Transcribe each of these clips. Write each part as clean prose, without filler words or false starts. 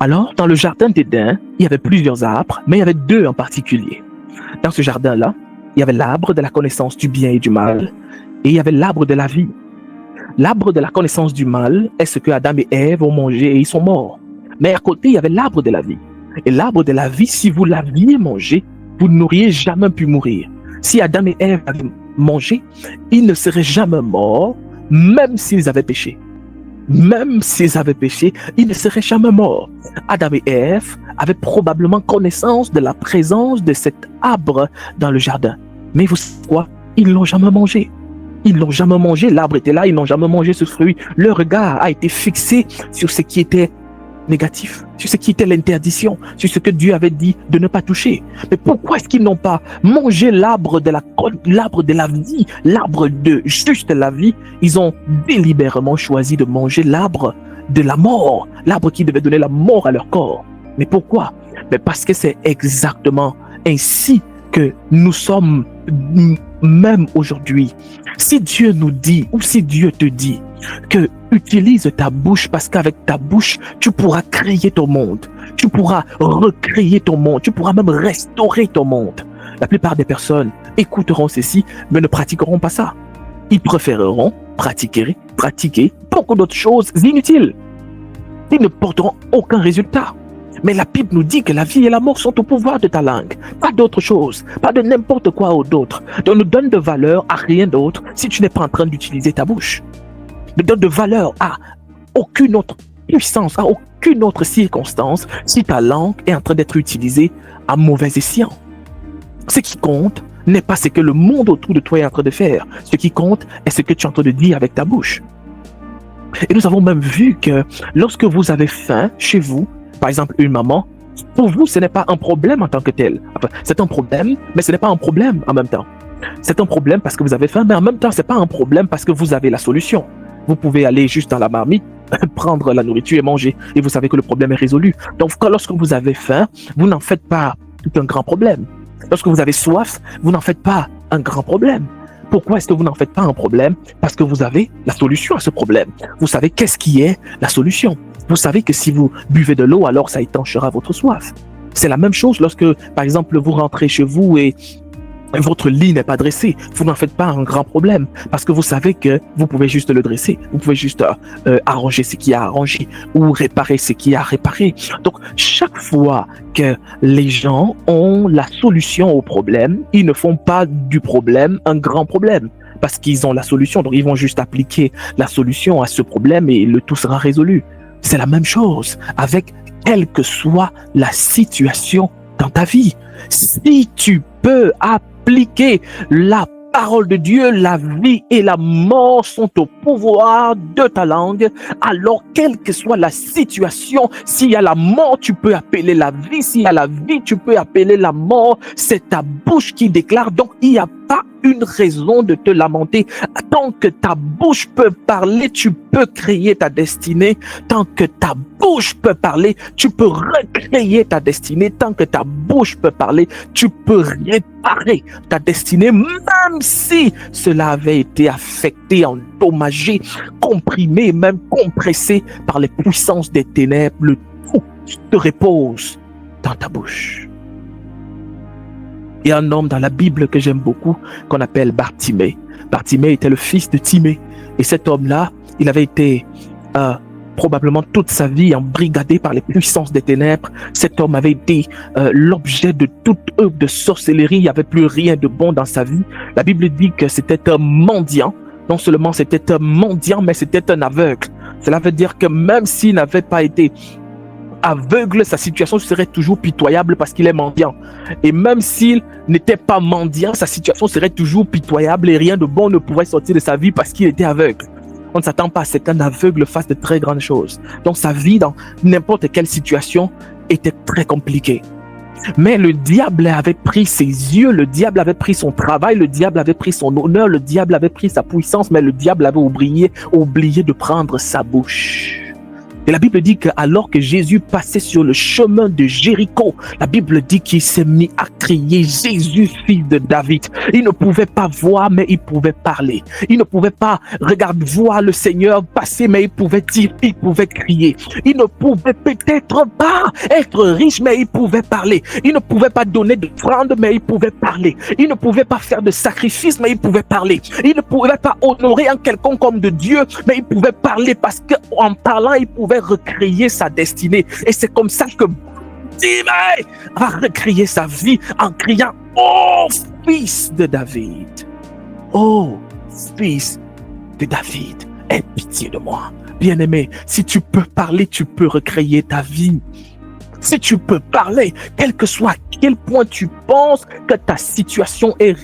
Alors, dans le jardin d'Éden, il y avait plusieurs arbres, mais il y avait deux en particulier. Dans ce jardin-là, il y avait l'arbre de la connaissance du bien et du mal, et il y avait l'arbre de la vie. L'arbre de la connaissance du mal est ce que Adam et Ève ont mangé et ils sont morts. Mais à côté, il y avait l'arbre de la vie. Et l'arbre de la vie, si vous l'aviez mangé, vous n'auriez jamais pu mourir. Si Adam et Ève avaient mangé, ils ne seraient jamais morts, même s'ils avaient péché. Même s'ils avaient péché, ils ne seraient jamais morts. Adam et Ève avaient probablement connaissance de la présence de cet arbre dans le jardin. Mais vous savez quoi? Ils ne l'ont jamais mangé. Ils n'ont jamais mangé, l'arbre était là, ils n'ont jamais mangé ce fruit. Leur regard a été fixé sur ce qui était négatif, sur ce qui était l'interdiction, sur ce que Dieu avait dit de ne pas toucher. Mais pourquoi est-ce qu'ils n'ont pas mangé l'arbre de la vie, l'arbre de juste la vie? Ils ont délibérément choisi de manger l'arbre de la mort, l'arbre qui devait donner la mort à leur corps. Mais pourquoi? Mais parce que c'est exactement ainsi que nous sommes même aujourd'hui. Si Dieu nous dit, ou si Dieu te dit que utilise ta bouche parce qu'avec ta bouche, tu pourras créer ton monde, tu pourras recréer ton monde, tu pourras même restaurer ton monde. La plupart des personnes écouteront ceci, mais ne pratiqueront pas ça. Ils préféreront pratiquer beaucoup d'autres choses inutiles. Ils ne porteront aucun résultat. Mais la Bible nous dit que la vie et la mort sont au pouvoir de ta langue. Pas d'autre chose, pas de n'importe quoi ou d'autre. Donc ne donne de valeur à rien d'autre si tu n'es pas en train d'utiliser ta bouche. Ne donne de valeur à aucune autre puissance, à aucune autre circonstance si ta langue est en train d'être utilisée à mauvais escient. Ce qui compte n'est pas ce que le monde autour de toi est en train de faire. Ce qui compte est ce que tu es en train de dire avec ta bouche. Et nous avons même vu que lorsque vous avez faim chez vous, par exemple, une maman, pour vous, ce n'est pas un problème en tant que tel. Enfin, c'est un problème, mais ce n'est pas un problème en même temps. C'est un problème parce que vous avez faim, mais en même temps, ce n'est pas un problème parce que vous avez la solution. Vous pouvez aller juste dans la marmite, prendre la nourriture et manger, et vous savez que le problème est résolu. Donc, lorsque vous avez faim, vous n'en faites pas tout un grand problème. Lorsque vous avez soif, vous n'en faites pas un grand problème. Pourquoi est-ce que vous n'en faites pas un problème? Parce que vous avez la solution à ce problème. Vous savez qu'est-ce qui est la solution. Vous savez que si vous buvez de l'eau, alors ça étanchera votre soif. C'est la même chose lorsque, par exemple, vous rentrez chez vous et votre lit n'est pas dressé. Vous n'en faites pas un grand problème parce que vous savez que vous pouvez juste le dresser. Vous pouvez juste arranger ce qui est arrangé ou réparer ce qui est à réparer. Donc, chaque fois que les gens ont la solution au problème, ils ne font pas du problème un grand problème parce qu'ils ont la solution. Donc, ils vont juste appliquer la solution à ce problème et le tout sera résolu. C'est la même chose avec quelle que soit la situation dans ta vie. Si tu peux appliquer la parole de Dieu, la vie et la mort sont au pouvoir de ta langue. Alors, quelle que soit la situation, s'il y a la mort, tu peux appeler la vie. S'il y a la vie, tu peux appeler la mort. C'est ta bouche qui déclare. Donc, il n'y a pas une raison de te lamenter. Tant que ta bouche peut parler, tu peux créer ta destinée. Tant que ta bouche peut parler, tu peux recréer ta destinée. Tant que ta bouche peut parler, tu peux réparer ta destinée, même si cela avait été affecté, endommagé, comprimé, même compressé par les puissances des ténèbres. Le tout te repose dans ta bouche. Il y a un homme dans la Bible que j'aime beaucoup, qu'on appelle Bartimée. Bartimée était le fils de Timée. Et cet homme-là, il avait été probablement toute sa vie embrigadé par les puissances des ténèbres. Cet homme avait été l'objet de toute œuvre de sorcellerie. Il n'y avait plus rien de bon dans sa vie. La Bible dit que c'était un mendiant. Non seulement c'était un mendiant, mais c'était un aveugle. Cela veut dire que même s'il n'avait pas été aveugle, sa situation serait toujours pitoyable parce qu'il est mendiant. Et même s'il n'était pas mendiant, sa situation serait toujours pitoyable et rien de bon ne pourrait sortir de sa vie parce qu'il était aveugle. On ne s'attend pas à ce qu'un aveugle fasse de très grandes choses. Donc sa vie dans n'importe quelle situation était très compliquée. Mais le diable avait pris ses yeux, le diable avait pris son travail, le diable avait pris son honneur, le diable avait pris sa puissance, mais le diable avait oublié de prendre sa bouche. Et la Bible dit qu'alors que Jésus passait sur le chemin de Jéricho, la Bible dit qu'il s'est mis à crier Jésus, fils de David. Il ne pouvait pas voir, mais il pouvait parler. Il ne pouvait pas voir le Seigneur passer, mais il pouvait dire, il pouvait crier. Il ne pouvait peut-être pas être riche, mais il pouvait parler. Il ne pouvait pas donner d'offrande, mais il pouvait parler. Il ne pouvait pas faire de sacrifice, mais il pouvait parler. Il ne pouvait pas honorer un quelconque comme de Dieu, mais il pouvait parler parce qu'en parlant, il pouvait recréer sa destinée. Et c'est comme ça que Bartimée va recréer sa vie en criant « Oh, fils de David! Oh, fils de David, aie pitié de moi! » Bien-aimé, si tu peux parler, tu peux recréer ta vie. Si tu peux parler, quel que soit à quel point tu penses que ta situation est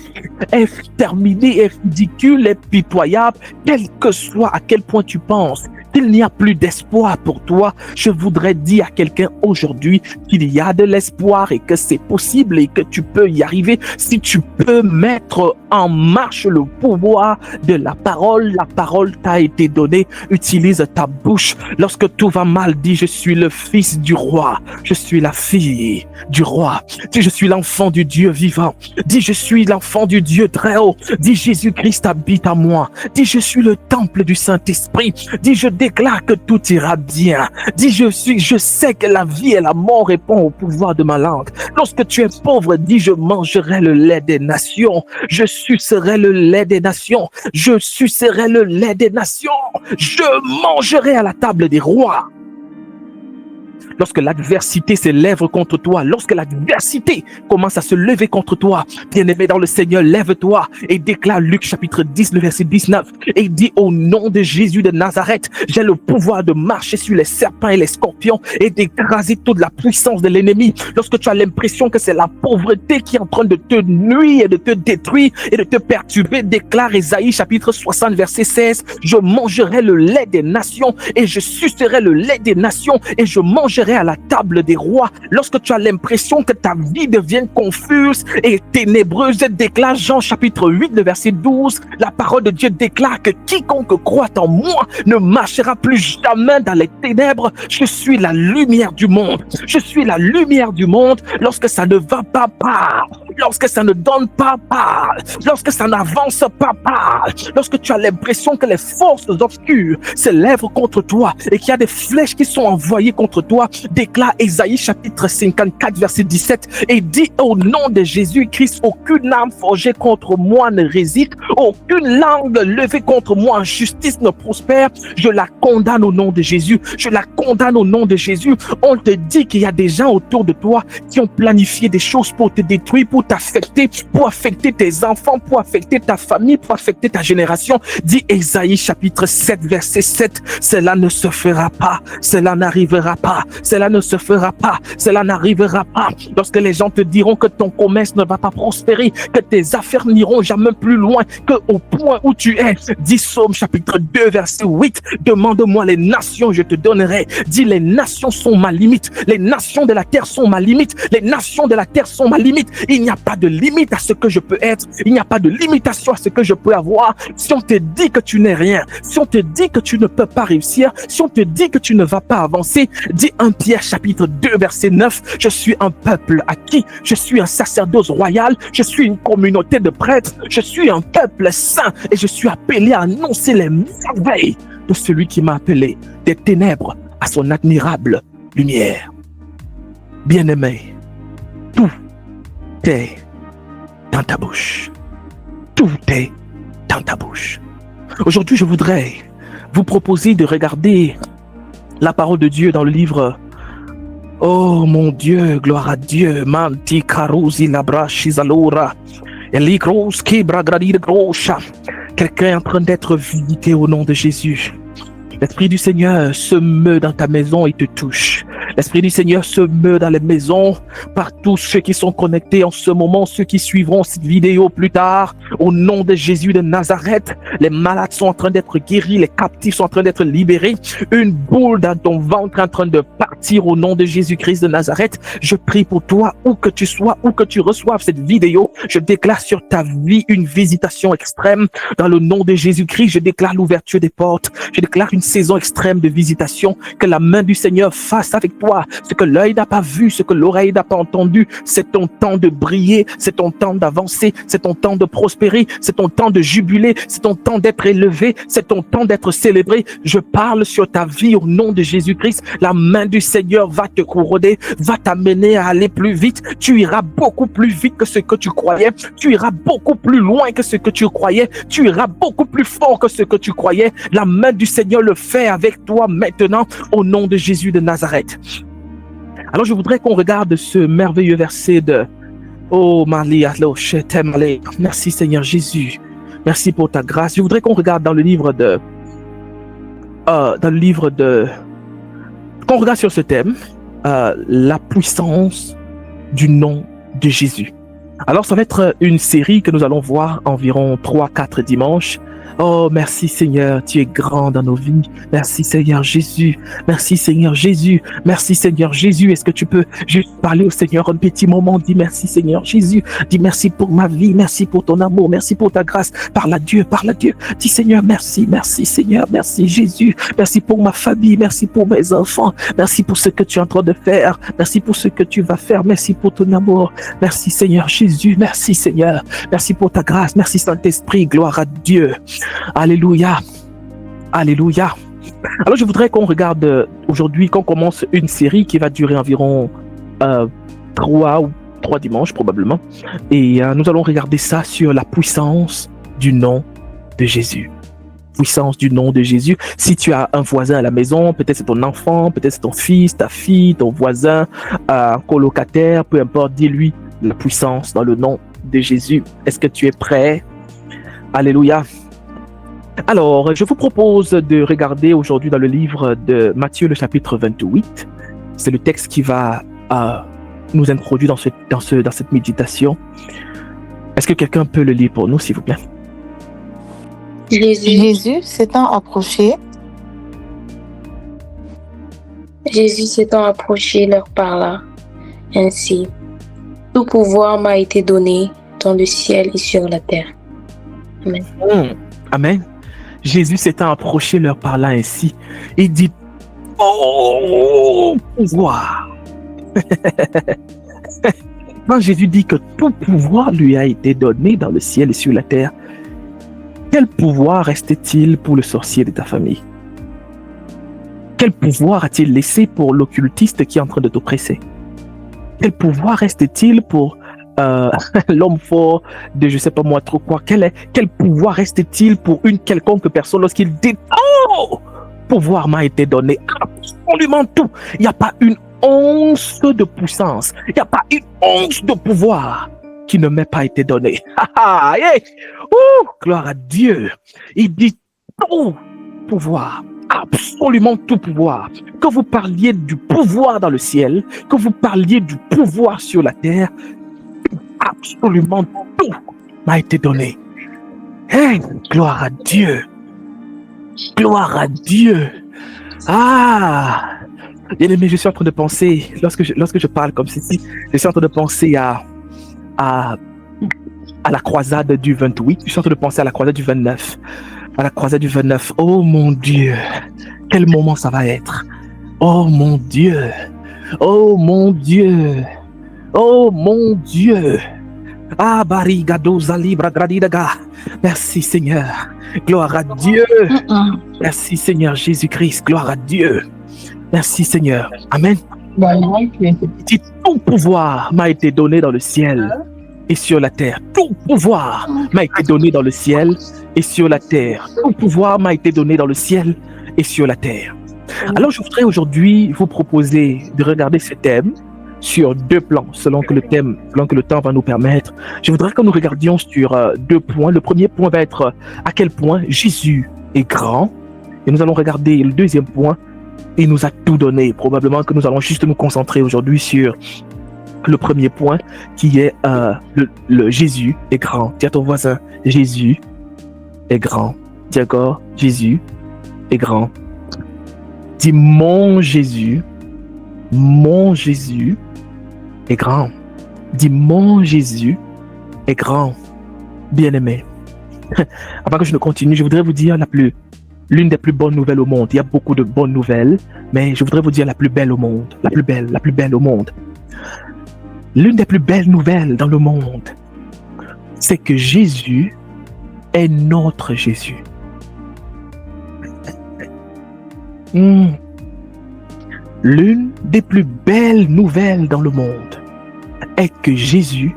terminée, est ridicule, est pitoyable, quel que soit à quel point tu penses qu'il n'y a plus d'espoir pour toi, je voudrais dire à quelqu'un aujourd'hui qu'il y a de l'espoir et que c'est possible et que tu peux y arriver si tu peux mettre en marche le pouvoir de la parole. La parole t'a été donnée, utilise ta bouche. Lorsque tout va mal, dis je suis le fils du roi, je suis la fille du roi, dis je suis l'enfant du Dieu vivant, dis je suis l'enfant du Dieu très haut, dis Jésus-Christ habite en moi, dis je suis le temple du Saint-Esprit, dis je déclare que tout ira bien, dis je sais que la vie et la mort répondent au pouvoir de ma langue. Lorsque tu es pauvre, dis je mangerai le lait des nations, je sucerai le lait des nations, je sucerai le lait des nations, je mangerai à la table des rois. Lorsque l'adversité s'élève contre toi, lorsque l'adversité commence à se lever contre toi, bien-aimé dans le Seigneur, lève-toi et déclare Luc chapitre 10, le verset 19, et dit au nom de Jésus de Nazareth, j'ai le pouvoir de marcher sur les serpents et les scorpions et d'écraser toute la puissance de l'ennemi. Lorsque tu as l'impression que c'est la pauvreté qui est en train de te nuire et de te détruire et de te perturber, déclare Ésaïe chapitre 60, verset 16, je mangerai le lait des nations et je sucerai le lait des nations et je mangerai à la table des rois. Lorsque tu as l'impression que ta vie devient confuse et ténébreuse, déclare Jean chapitre 8, le verset 12, la parole de Dieu déclare que quiconque croit en moi ne marchera plus jamais dans les ténèbres. Je suis la lumière du monde. Je suis la lumière du monde. Lorsque ça ne va pas, parle. Lorsque ça ne donne pas, parle. Lorsque ça n'avance pas, parle. Lorsque tu as l'impression que les forces obscures s'élèvent contre toi et qu'il y a des flèches qui sont envoyées contre toi, déclare Ésaïe chapitre 54 verset 17 et dit au nom de Jésus-Christ, aucune arme forgée contre moi ne résiste, aucune langue levée contre moi en justice ne prospère. Je la condamne au nom de Jésus, je la condamne au nom de Jésus. On te dit qu'il y a des gens autour de toi qui ont planifié des choses pour te détruire, pour t'affecter, pour affecter tes enfants, pour affecter ta famille, pour affecter ta génération. Dit Ésaïe chapitre 7 verset 7, cela ne se fera pas, cela n'arrivera pas, cela ne se fera pas, cela n'arrivera pas. Lorsque les gens te diront que ton commerce ne va pas prospérer, que tes affaires n'iront jamais plus loin que au point où tu es, dit Psaume chapitre 2 verset 8, demande-moi les nations, je te donnerai. Dis les nations sont ma limite, les nations de la terre sont ma limite, les nations de la terre sont ma limite. Il n'y a pas de limite à ce que je peux être, il n'y a pas de limitation à ce que je peux avoir. Si on te dit que tu n'es rien, si on te dit que tu ne peux pas réussir, si on te dit que tu ne vas pas avancer, dis 1 Pierre chapitre 2 verset 9, je suis un peuple acquis, je suis un sacerdoce royal, je suis une communauté de prêtres, je suis un peuple saint et je suis appelé à annoncer les merveilles de celui qui m'a appelé des ténèbres à son admirable lumière. Bien-aimé, tout est dans ta bouche. Tout est dans ta bouche. Aujourd'hui, je voudrais vous proposer de regarder la parole de Dieu dans le livre Oh mon Dieu, gloire à Dieu, Manti Karuzi Labra Shizalora, Eligros Kibra Gradir Grosha. Quelqu'un est en train d'être visité au nom de Jésus. L'Esprit du Seigneur se meut dans ta maison et te touche. L'Esprit du Seigneur se meut dans les maisons, par tous ceux qui sont connectés en ce moment, ceux qui suivront cette vidéo plus tard. Au nom de Jésus de Nazareth, les malades sont en train d'être guéris, les captifs sont en train d'être libérés. Une boule dans ton ventre est en train de partir au nom de Jésus-Christ de Nazareth. Je prie pour toi, où que tu sois, où que tu reçoives cette vidéo. Je déclare sur ta vie une visitation extrême. Dans le nom de Jésus-Christ, je déclare l'ouverture des portes. Je déclare une saison extrême de visitation. Que la main du Seigneur fasse avec toi ce que l'œil n'a pas vu, ce que l'oreille n'a pas entendu. C'est ton temps de briller, c'est ton temps d'avancer, c'est ton temps de prospérer, c'est ton temps de jubiler, c'est ton temps d'être élevé, c'est ton temps d'être célébré. Je parle sur ta vie au nom de Jésus-Christ. La main du Seigneur va te couronner, va t'amener à aller plus vite. Tu iras beaucoup plus vite que ce que tu croyais. Tu iras beaucoup plus loin que ce que tu croyais. Tu iras beaucoup plus fort que ce que tu croyais. La main du Seigneur le fait avec toi maintenant au nom de Jésus de Nazareth. Alors je voudrais qu'on regarde ce merveilleux verset de Oh Malia, je t'aime. Merci Seigneur Jésus. Merci pour ta grâce. Je voudrais qu'on regarde dans le livre de qu'on regarde sur ce thème, la puissance du nom de Jésus. Alors ça va être une série que nous allons voir environ 3-4 dimanches. Oh, merci Seigneur, tu es grand dans nos vies. Merci Seigneur Jésus. Merci Seigneur Jésus. Merci Seigneur Jésus. Est-ce que tu peux juste parler au Seigneur un petit moment? Dis merci Seigneur Jésus. Dis merci pour ma vie. Merci pour ton amour. Merci pour ta grâce. Parle à Dieu, parle à Dieu. Dis Seigneur, merci, merci Seigneur. Merci Jésus. Merci pour ma famille. Merci pour mes enfants. Merci pour ce que tu es en train de faire. Merci pour ce que tu vas faire. Merci pour ton amour. Merci Seigneur Jésus. Merci Seigneur. Merci pour ta grâce. Merci Saint-Esprit. Gloire à Dieu. Alléluia, alléluia. Alors je voudrais qu'on regarde aujourd'hui, qu'on commence une série qui va durer environ 3 dimanches probablement. Et nous allons regarder ça sur la puissance du nom de Jésus. Puissance du nom de Jésus. Si tu as un voisin à la maison, peut-être c'est ton enfant, peut-être c'est ton fils, ta fille, ton voisin, un colocataire, peu importe, dis-lui la puissance dans le nom de Jésus. Est-ce que tu es prêt? Alléluia. Alors, je vous propose de regarder aujourd'hui dans le livre de Matthieu, le chapitre 28. C'est le texte qui va nous introduire dans cette méditation. Est-ce que quelqu'un peut le lire pour nous, s'il vous plaît? Jésus s'étant approché, leur parla ainsi. Tout pouvoir m'a été donné dans le ciel et sur la terre. Amen. Amen. Jésus s'étant approché leur parla ainsi. Il dit, oh, pouvoir. Quand Jésus dit que tout pouvoir lui a été donné dans le ciel et sur la terre, quel pouvoir reste-t-il pour le sorcier de ta famille? Quel pouvoir a-t-il laissé pour l'occultiste qui est en train de t'oppresser? Quel pouvoir reste-t-il pour l'homme fort de je sais pas moi trop quoi? Quel pouvoir reste-t-il pour une quelconque personne lorsqu'il dit oh, pouvoir m'a été donné? Absolument tout. Il n'y a pas une once de puissance, il n'y a pas une once de pouvoir qui ne m'ait pas été donné. Gloire à Dieu. Il dit tout pouvoir, absolument tout pouvoir. Que vous parliez du pouvoir dans le ciel, que vous parliez du pouvoir sur la terre, absolument tout m'a été donné. Hey, gloire à Dieu. Gloire à Dieu. Bien aimé, je suis en train de penser, lorsque je parle comme ceci, je suis en train de penser à la croisade du 28, je suis en train de penser à la croisade du 29. À la croisade du 29, oh mon Dieu, quel moment ça va être. Oh mon Dieu, oh mon Dieu, oh mon Dieu. Barigado Zalibra Gradidaga. Merci Seigneur, gloire à Dieu. Merci Seigneur Jésus-Christ, gloire à Dieu. Merci Seigneur, amen. Tout pouvoir m'a été donné dans le ciel et sur la terre. Tout pouvoir m'a été donné dans le ciel et sur la terre. Tout pouvoir m'a été donné dans le ciel et sur la terre. Alors je voudrais aujourd'hui vous proposer de regarder ce thème sur 2 plans, selon que le temps va nous permettre. Je voudrais que nous regardions sur 2 points. Le premier point va être à quel point Jésus est grand. Et nous allons regarder le deuxième point, Il nous a tout donné. Probablement que nous allons juste nous concentrer aujourd'hui sur le premier point qui est le Jésus est grand. Dis à ton voisin, Jésus est grand. Dis encore, Jésus est grand. Dis mon Jésus est grand. Dis mon Jésus est grand. Bien-aimé. Avant que je ne continue, je voudrais vous dire l'une des plus bonnes nouvelles au monde. Il y a beaucoup de bonnes nouvelles, mais je voudrais vous dire la plus belle au monde. La plus belle au monde. L'une des plus belles nouvelles dans le monde, c'est que Jésus est notre Jésus. L'une des plus belles nouvelles dans le monde est que Jésus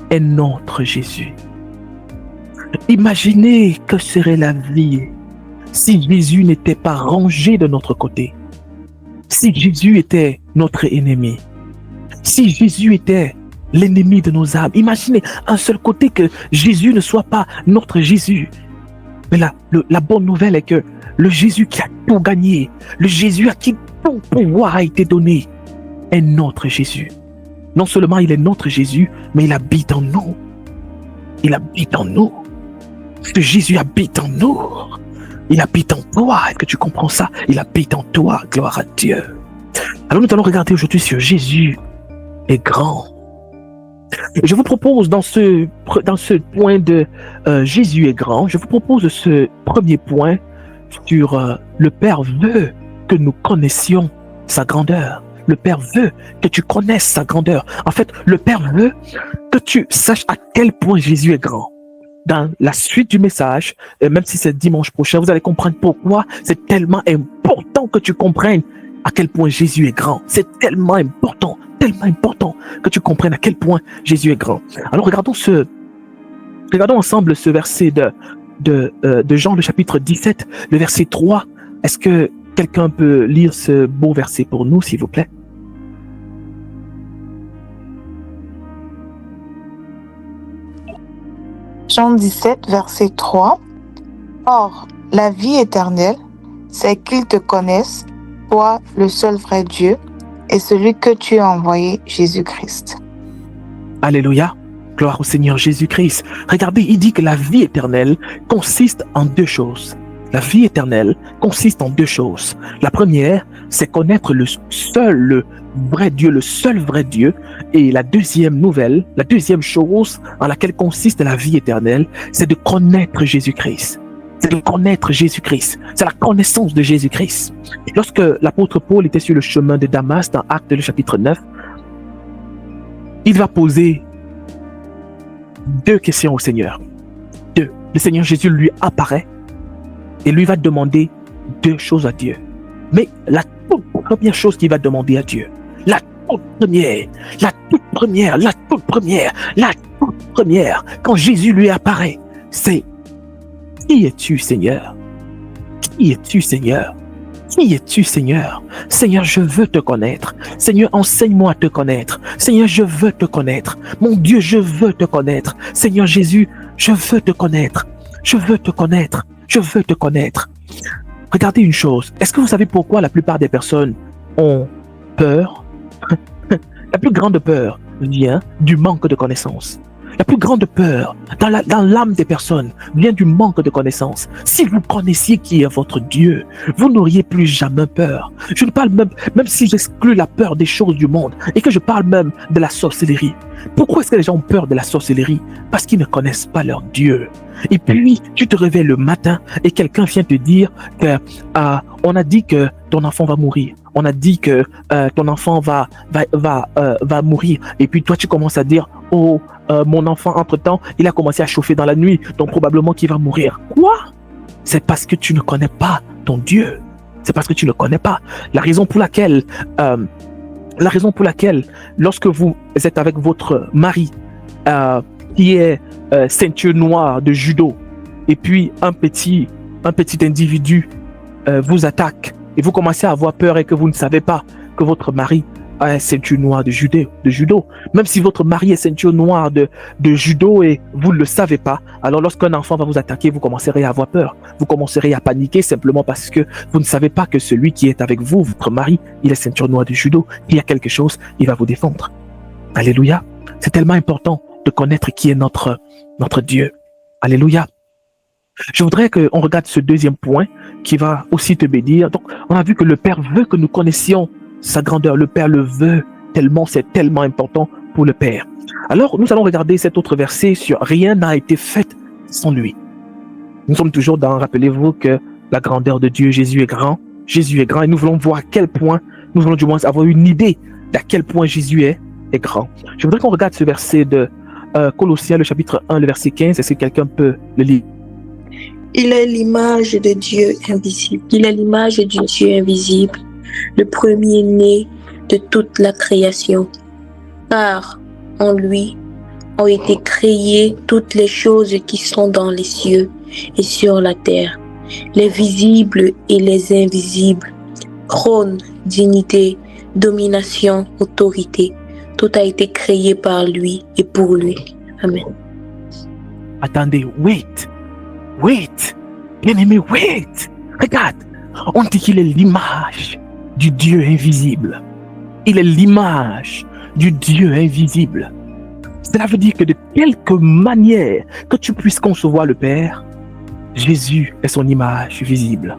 est notre Jésus. Imaginez que serait la vie si Jésus n'était pas rangé de notre côté, si Jésus était notre ennemi, si Jésus était l'ennemi de nos âmes. Imaginez un seul côté que Jésus ne soit pas notre Jésus. Mais la bonne nouvelle est que le Jésus qui a tout gagné, le Jésus à qui tout pouvoir a été donné, est notre Jésus. Non seulement il est notre Jésus, mais il habite en nous. Il habite en nous. Ce Jésus habite en nous. Il habite en toi. Est-ce que tu comprends ça? Il habite en toi. Gloire à Dieu. Alors nous allons regarder aujourd'hui sur Jésus est grand. Et je vous propose dans ce point de Jésus est grand, je vous propose ce premier point sur le Père veut que nous connaissions sa grandeur. Le Père veut que tu connaisses sa grandeur. En fait, le Père veut que tu saches à quel point Jésus est grand. Dans la suite du message, même si c'est dimanche prochain, vous allez comprendre pourquoi c'est tellement important que tu comprennes à quel point Jésus est grand. C'est tellement important que tu comprennes à quel point Jésus est grand. Alors regardons ensemble ce verset de Jean, le chapitre 17, le verset 3. Est-ce que quelqu'un peut lire ce beau verset pour nous, s'il vous plaît? Jean 17, verset 3. Or, la vie éternelle, c'est qu'ils te connaissent, toi, le seul vrai Dieu, et celui que tu as envoyé, Jésus-Christ. Alléluia. Gloire au Seigneur Jésus-Christ. Regardez, il dit que la vie éternelle consiste en deux choses. La vie éternelle consiste en deux choses. La première, c'est connaître le seul vrai Dieu, le seul vrai Dieu. Et la deuxième chose en laquelle consiste la vie éternelle, c'est de connaître Jésus-Christ. C'est de connaître Jésus-Christ. C'est la connaissance de Jésus-Christ. Lorsque l'apôtre Paul était sur le chemin de Damas, dans Actes le chapitre 9, il va poser deux questions au Seigneur. Le Seigneur Jésus lui apparaît et lui va demander deux choses à Dieu. Mais la toute première chose qu'il va demander à Dieu, la toute première, quand Jésus lui apparaît, c'est: qui es-tu, Seigneur? Qui es-tu, Seigneur? Qui es-tu, Seigneur? Seigneur, je veux te connaître. Seigneur, enseigne-moi à te connaître. Seigneur, je veux te connaître. Mon Dieu, je veux te connaître. Seigneur Jésus, je veux te connaître. Je veux te connaître. Je veux te connaître. Regardez une chose. Est-ce que vous savez pourquoi la plupart des personnes ont peur? La plus grande peur vient du manque de connaissances. La plus grande peur dans l'âme des personnes vient du manque de connaissances. Si vous connaissiez qui est votre Dieu, vous n'auriez plus jamais peur. Je ne parle même si j'exclus la peur des choses du monde et que je parle même de la sorcellerie. Pourquoi est-ce que les gens ont peur de la sorcellerie? Parce qu'ils ne connaissent pas leur Dieu. Et puis, tu te réveilles le matin et quelqu'un vient te dire que on a dit que ton enfant va mourir. On a dit que ton enfant va mourir. Et puis toi, tu commences à dire: oh, mon enfant, entre-temps, il a commencé à chauffer dans la nuit, donc probablement qu'il va mourir. Quoi? C'est parce que tu ne connais pas ton Dieu. C'est parce que tu ne connais pas. La raison pour laquelle, lorsque vous êtes avec votre mari, qui est ceinture noire de judo, et puis un petit individu vous attaque, et vous commencez à avoir peur et que vous ne savez pas que votre mari ceinture noire de judo. Même si votre mari est ceinture noire de judo et vous ne le savez pas, alors lorsqu'un enfant va vous attaquer, vous commencerez à avoir peur. Vous commencerez à paniquer simplement parce que vous ne savez pas que celui qui est avec vous, votre mari, il est ceinture noire de judo. Il y a quelque chose, il va vous défendre. Alléluia. C'est tellement important de connaître qui est notre Dieu. Alléluia. Je voudrais qu'on regarde ce deuxième point qui va aussi te bénir. Donc, on a vu que le Père veut que nous connaissions sa grandeur. Le Père le veut tellement, c'est tellement important pour le Père. Alors, nous allons regarder cet autre verset sur « Rien n'a été fait sans lui ». Nous sommes toujours dans, rappelez-vous que la grandeur de Dieu, Jésus est grand et nous voulons voir à quel point, nous voulons du moins avoir une idée d'à quel point Jésus est grand. Je voudrais qu'on regarde ce verset de Colossiens, le chapitre 1, le verset 15, est-ce que quelqu'un peut le lire? Il est l'image de Dieu invisible. Il est l'image du Dieu invisible, le premier-né de toute la création. Car en lui ont été créées toutes les choses qui sont dans les cieux et sur la terre, les visibles et les invisibles, trône, dignité, domination, autorité. Tout a été créé par lui et pour lui. Amen. Attendez, wait. Bien-aimé, wait. Regarde, on dit qu'il est l'image du Dieu invisible. Il est l'image du Dieu invisible. Cela veut dire que de quelque manière que tu puisses concevoir le Père, Jésus est son image visible.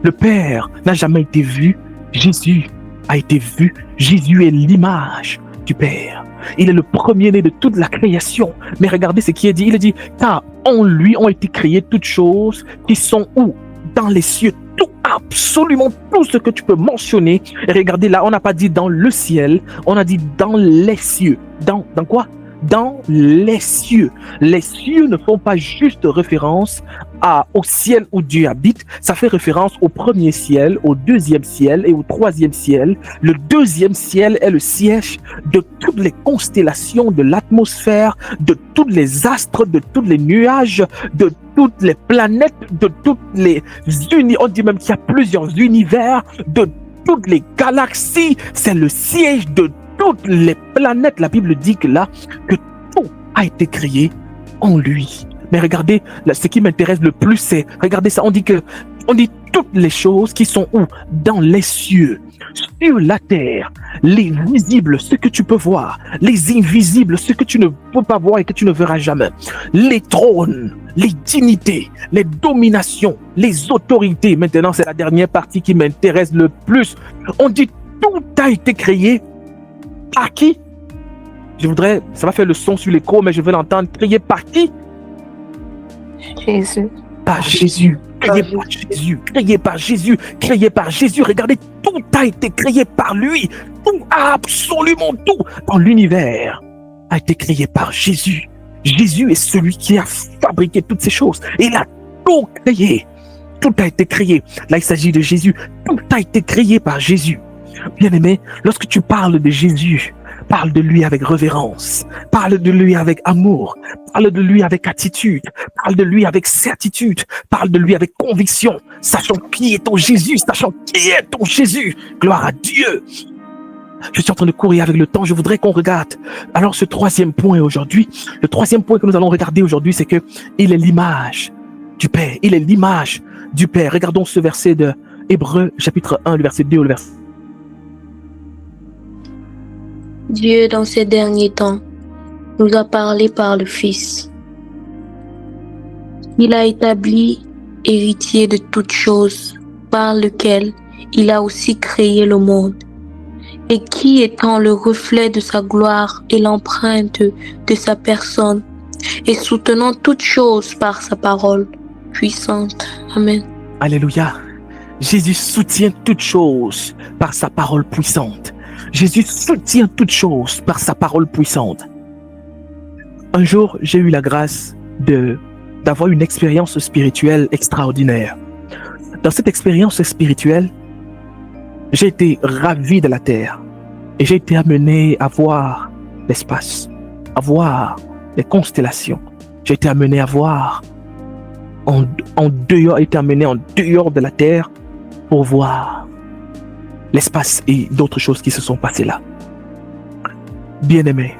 Le Père n'a jamais été vu, Jésus a été vu. Jésus est l'image du Père. Il est le premier-né de toute la création. Mais regardez ce qui est dit. Il est dit, car en lui ont été créées toutes choses qui sont où? Dans les cieux. Tout, absolument tout ce que tu peux mentionner. Et regardez là, on n'a pas dit dans le ciel, on a dit dans les cieux. Dans quoi? Dans les cieux. Les cieux ne font pas juste référence au ciel où Dieu habite, ça fait référence au premier ciel, au deuxième ciel et au troisième ciel. Le deuxième ciel est le siège de toutes les constellations de l'atmosphère, de tous les astres, de tous les nuages, de toutes les planètes, de toutes les univers. On dit même qu'il y a plusieurs univers, de toutes les galaxies. C'est le siège de toutes les planètes. La Bible dit que là, que tout a été créé en lui. Mais regardez, là, ce qui m'intéresse le plus, c'est, regardez ça, on dit toutes les choses qui sont où? Dans les cieux, sur la terre, les visibles, ce que tu peux voir, les invisibles, ce que tu ne peux pas voir et que tu ne verras jamais, les trônes, les dignités, les dominations, les autorités. Maintenant, c'est la dernière partie qui m'intéresse le plus. On dit tout a été créé par qui? Ça va faire le son sur l'écho, mais je veux l'entendre. Créé par qui? Jésus. Par Jésus. Créé par Jésus. Regardez, tout a été créé par lui. Tout, absolument tout dans l'univers a été créé par Jésus. Jésus est celui qui a fabriqué toutes ces choses. Il a tout créé. Tout a été créé. Là, il s'agit de Jésus. Tout a été créé par Jésus. Bien-aimé, lorsque tu parles de Jésus, parle de lui avec révérence, parle de lui avec amour, parle de lui avec attitude, parle de lui avec certitude, parle de lui avec conviction, sachant qui est ton Jésus, gloire à Dieu. Je suis en train de courir avec le temps, je voudrais qu'on regarde. Alors ce troisième point aujourd'hui, le troisième point que nous allons regarder aujourd'hui, c'est que il est l'image du Père, il est l'image du Père. Regardons ce verset de Hébreux, chapitre 1, le verset 2, le verset. Dieu, dans ces derniers temps, nous a parlé par le Fils. Il a établi héritier de toutes choses, par lequel il a aussi créé le monde, et qui étant le reflet de sa gloire et l'empreinte de sa personne, et soutenant toutes choses par sa parole puissante. Amen. Alléluia. Jésus soutient toutes choses par sa parole puissante. Jésus soutient toutes choses par sa parole puissante. Un jour, j'ai eu la grâce d'avoir une expérience spirituelle extraordinaire. Dans cette expérience spirituelle, j'ai été ravi de la terre et j'ai été amené à voir l'espace, à voir les constellations. J'ai été amené à voir été amené en dehors de la terre pour voir l'espace et d'autres choses qui se sont passées là. Bien-aimés,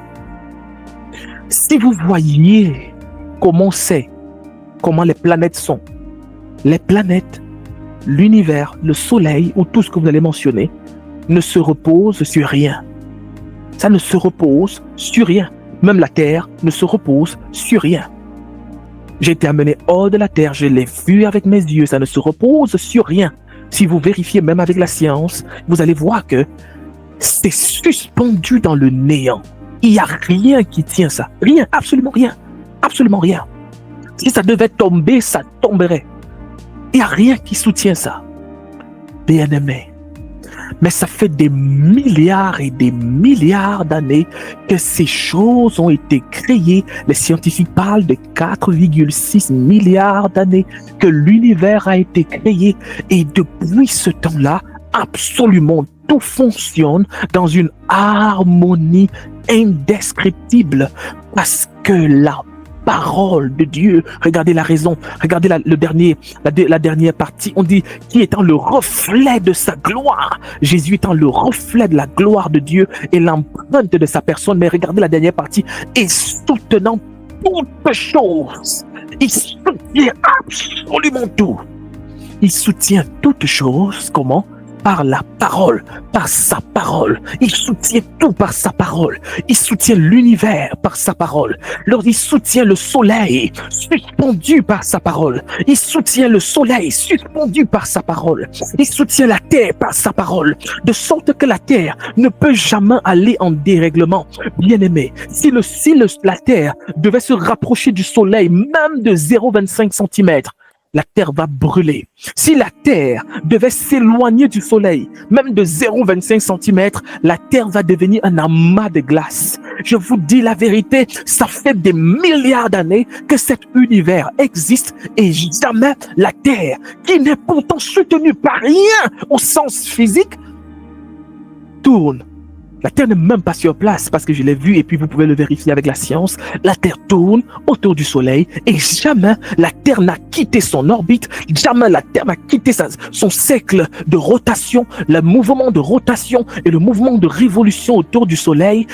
si vous voyiez comment les planètes sont, les planètes, l'univers, le soleil ou tout ce que vous allez mentionner ne se repose sur rien. Ça ne se repose sur rien. Même la terre ne se repose sur rien. J'ai été amené hors de la terre, je l'ai vu avec mes yeux, ça ne se repose sur rien. Si vous vérifiez même avec la science, vous allez voir que c'est suspendu dans le néant. Il n'y a rien qui tient ça. Rien, absolument rien. Absolument rien. Si ça devait tomber, ça tomberait. Il n'y a rien qui soutient ça. Bien-aimé. Mais ça fait des milliards et des milliards d'années que ces choses ont été créées. Les scientifiques parlent de 4,6 milliards d'années que l'univers a été créé. Et depuis ce temps-là, absolument tout fonctionne dans une harmonie indescriptible parce que la parole de Dieu, regardez la raison, regardez la dernière partie, on dit qui étant le reflet de sa gloire, Jésus étant le reflet de la gloire de Dieu et l'empreinte de sa personne, mais regardez la dernière partie, et soutenant toutes choses, il soutient absolument tout, il soutient toutes choses, comment? Par la parole, par sa parole. Il soutient tout par sa parole. Il soutient l'univers par sa parole. Il soutient le soleil suspendu par sa parole. Il soutient le soleil suspendu par sa parole. Il soutient la terre par sa parole. De sorte que la terre ne peut jamais aller en dérèglement. Bien-aimé, si la terre devait se rapprocher du soleil, même de 0,25 cm, la terre va brûler. Si la terre devait s'éloigner du soleil, même de 0,25 cm, la terre va devenir un amas de glace. Je vous dis la vérité, ça fait des milliards d'années que cet univers existe et jamais la terre, qui n'est pourtant soutenue par rien au sens physique, tourne. La Terre n'est même pas sur place parce que je l'ai vu et puis vous pouvez le vérifier avec la science. La Terre tourne autour du Soleil et jamais la Terre n'a quitté son orbite, jamais la Terre n'a quitté son cercle de rotation. Le mouvement de rotation et le mouvement de révolution autour du Soleil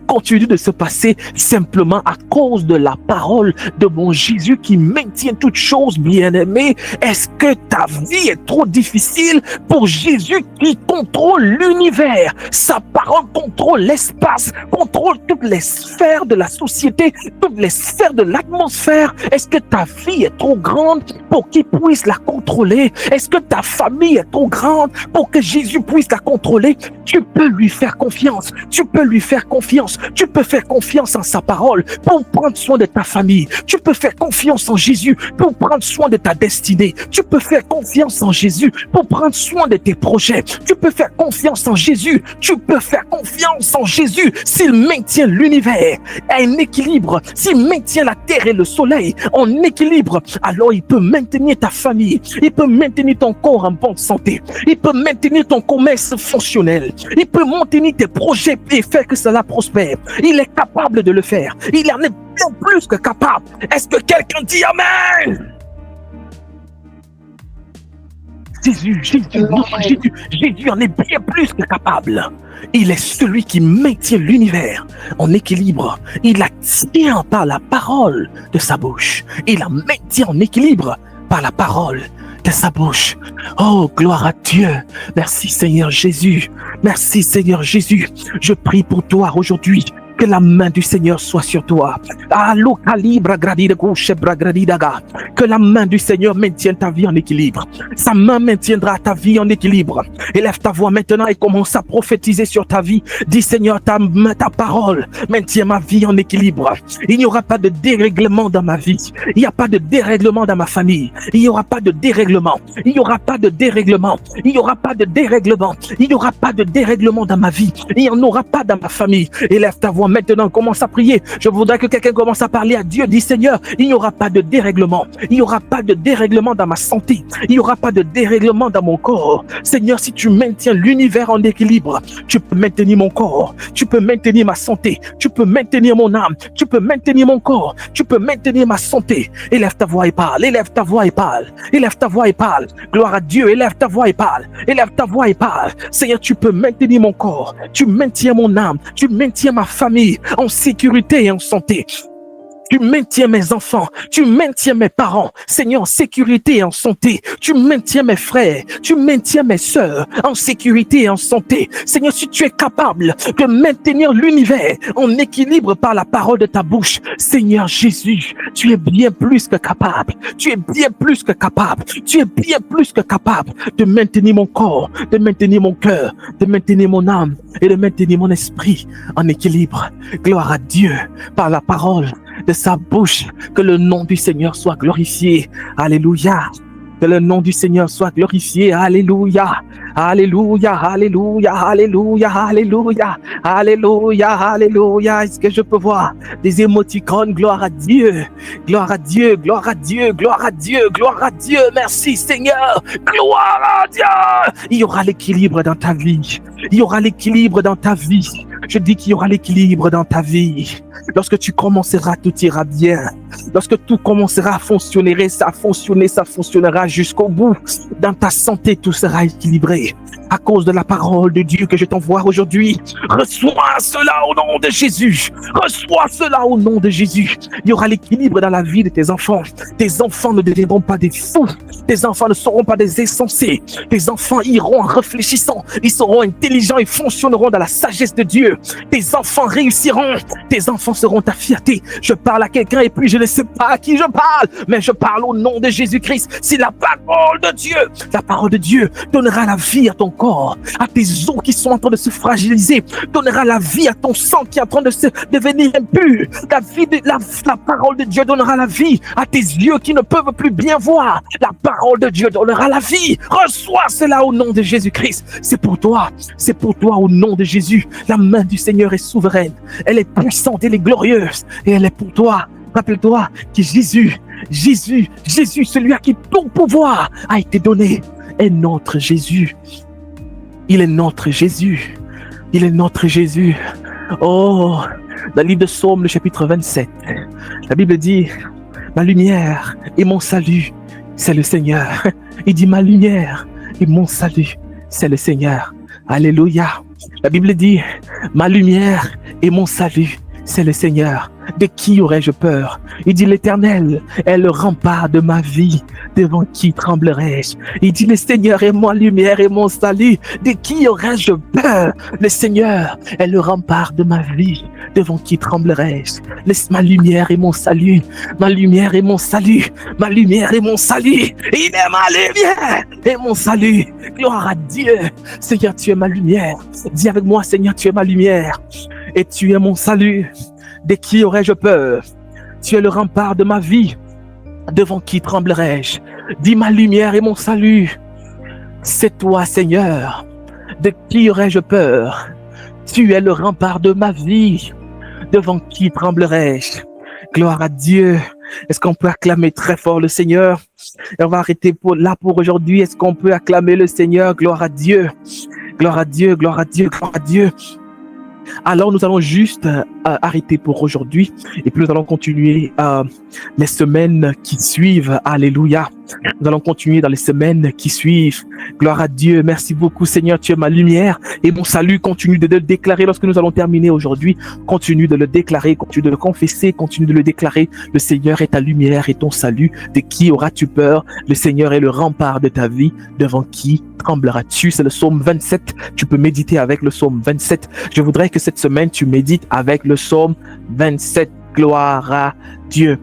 continue de se passer simplement à cause de la parole de mon Jésus qui maintient toutes choses, bien-aimé. Est-ce que ta vie est trop difficile pour Jésus qui contrôle l'univers? Sa parole contrôle l'espace, contrôle toutes les sphères de la société, toutes les sphères de l'atmosphère. Est-ce que ta vie est trop grande pour qu'il puisse la contrôler? Est-ce que ta famille est trop grande pour que Jésus puisse la contrôler? Tu peux lui faire confiance, tu peux lui faire confiance, tu peux faire confiance en sa parole pour prendre soin de ta famille. Tu peux faire confiance en Jésus pour prendre soin de ta destinée. Tu peux faire confiance en Jésus pour prendre soin de tes projets. Tu peux faire confiance en Jésus, tu peux faire confiance en Jésus s'il maintient l'univers à un équilibre, s'il maintient la terre et le soleil en équilibre, alors il peut maintenir ta famille, il peut maintenir ton corps en bonne santé, il peut maintenir ton commerce fonctionnel, il peut maintenir tes projets et faire que cela prospère. Il est capable de le faire, il en est bien plus que capable. Est-ce que quelqu'un dit Amen? Jésus en est bien plus que capable. Il est celui qui maintient l'univers en équilibre. Il la tient par la parole de sa bouche. Il la maintient en équilibre par la parole de sa bouche. Oh, gloire à Dieu. Merci Seigneur Jésus. Merci Seigneur Jésus. Je prie pour toi aujourd'hui. Que la main du Seigneur soit sur toi. Que la main du Seigneur maintienne ta vie en équilibre. Sa main maintiendra ta vie en équilibre. Élève ta voix maintenant et commence à prophétiser sur ta vie. Dis Seigneur, ta parole maintient ma vie en équilibre. Il n'y aura pas de dérèglement dans ma vie. Il n'y a pas de dérèglement dans ma famille. Il n'y aura pas de dérèglement. Il n'y aura pas de dérèglement. Il n'y aura pas de dérèglement. Il n'y aura pas de dérèglement dans ma vie. Il n'y en aura pas dans ma famille. Élève ta voix toi maintenant, commence à prier. Je voudrais que quelqu'un commence à parler à Dieu. Dis Seigneur, il n'y aura pas de dérèglement. Il n'y aura pas de dérèglement dans ma santé. Il n'y aura pas de dérèglement dans mon corps. Seigneur, si tu maintiens l'univers en équilibre, tu peux maintenir mon corps. Tu peux maintenir ma santé. Tu peux maintenir mon âme. Tu peux maintenir mon corps. Tu peux maintenir ma santé. Élève ta voix et parle. Élève ta voix et parle. Élève ta voix et parle. Gloire à Dieu. Élève ta voix et parle. Élève ta voix et parle. Seigneur, tu peux maintenir mon corps. Tu maintiens mon âme. Tu maintiens ma famille en sécurité et en santé. Tu maintiens mes enfants, tu maintiens mes parents, Seigneur, en sécurité et en santé. Tu maintiens mes frères, tu maintiens mes sœurs en sécurité et en santé. Seigneur, si tu es capable de maintenir l'univers en équilibre par la parole de ta bouche, Seigneur Jésus, tu es bien plus que capable. Tu es bien plus que capable. Tu es bien plus que capable de maintenir mon corps, de maintenir mon cœur, de maintenir mon âme et de maintenir mon esprit en équilibre. Gloire à Dieu par la parole de sa bouche, que le nom du Seigneur soit glorifié. Alléluia. Que le nom du Seigneur soit glorifié. Alléluia. Alléluia. Alléluia. Alléluia. Alléluia. Alléluia. Alléluia. Est-ce que je peux voir des émoticônes? Gloire à Dieu. Gloire à Dieu. Gloire à Dieu. Gloire à Dieu. Gloire à Dieu. Merci Seigneur. Gloire à Dieu. Il y aura l'équilibre dans ta vie. Il y aura l'équilibre dans ta vie. Je dis qu'il y aura l'équilibre dans ta vie. Lorsque tu commenceras, tout ira bien. Lorsque tout commencera à fonctionner, ça fonctionnera jusqu'au bout. Dans ta santé, tout sera équilibré. À cause de la parole de Dieu que je t'envoie aujourd'hui, reçois cela au nom de Jésus. Reçois cela au nom de Jésus. Il y aura l'équilibre dans la vie de tes enfants. Tes enfants ne deviendront pas des fous. Tes enfants ne seront pas des insensés. Tes enfants iront en réfléchissant. Ils seront intelligents et fonctionneront dans la sagesse de Dieu. Tes enfants réussiront. Tes enfants seront ta fierté. Je parle à quelqu'un et puis je ne sais pas à qui je parle, mais je parle au nom de Jésus-Christ. C'est la parole de Dieu. La parole de Dieu donnera la vie à ton corps, à tes os qui sont en train de se fragiliser, donnera la vie à ton sang qui est en train de se devenir impur. La parole de Dieu donnera la vie à tes yeux qui ne peuvent plus bien voir. La parole de Dieu donnera la vie. Reçois cela au nom de Jésus-Christ. C'est pour toi au nom de Jésus. La main du Seigneur est souveraine. Elle est puissante, elle est glorieuse et elle est pour toi. Rappelle-toi que Jésus, celui à qui tout pouvoir a été donné, est notre Jésus. Il est notre Jésus. Il est notre Jésus. Oh, dans le livre de Psaume, le chapitre 27, la Bible dit, ma lumière et mon salut, c'est le Seigneur. Il dit, ma lumière et mon salut, c'est le Seigneur. Alléluia. La Bible dit, ma lumière et mon salut, c'est le Seigneur. De qui aurais-je peur? Il dit, l'Éternel est le rempart de ma vie. Devant qui tremblerais-je? Il dit, le Seigneur est ma lumière et mon salut. De qui aurais-je peur? Le Seigneur est le rempart de ma vie. Devant qui tremblerais-je? Ma lumière et mon salut. Ma lumière et mon salut. Ma lumière et mon salut. Il est ma lumière et mon salut. Gloire à Dieu. Seigneur, tu es ma lumière. Dis avec moi, Seigneur, tu es ma lumière. Et tu es mon salut. De qui aurais-je peur? Tu es le rempart de ma vie. Devant qui tremblerais-je? Dis ma lumière et mon salut. C'est toi, Seigneur. De qui aurais-je peur? Tu es le rempart de ma vie. Devant qui tremblerais-je? Gloire à Dieu. Est-ce qu'on peut acclamer très fort le Seigneur? Et on va arrêter pour aujourd'hui. Est-ce qu'on peut acclamer le Seigneur? Gloire à Dieu. Gloire à Dieu, gloire à Dieu, gloire à Dieu. Alors nous allons juste arrêter pour aujourd'hui et puis nous allons continuer les semaines qui suivent. Alléluia. Nous allons continuer dans les semaines qui suivent. Gloire à Dieu. Merci beaucoup Seigneur, tu es ma lumière et mon salut. Continue de le déclarer lorsque nous allons terminer aujourd'hui. Continue de le déclarer, continue de le confesser, continue de le déclarer. Le Seigneur est ta lumière et ton salut. De qui auras-tu peur? Le Seigneur est le rempart de ta vie. Devant qui trembleras-tu? C'est le psaume 27. Tu peux méditer avec le psaume 27. Je voudrais que cette semaine tu médites avec le psaume 27. Gloire à Dieu.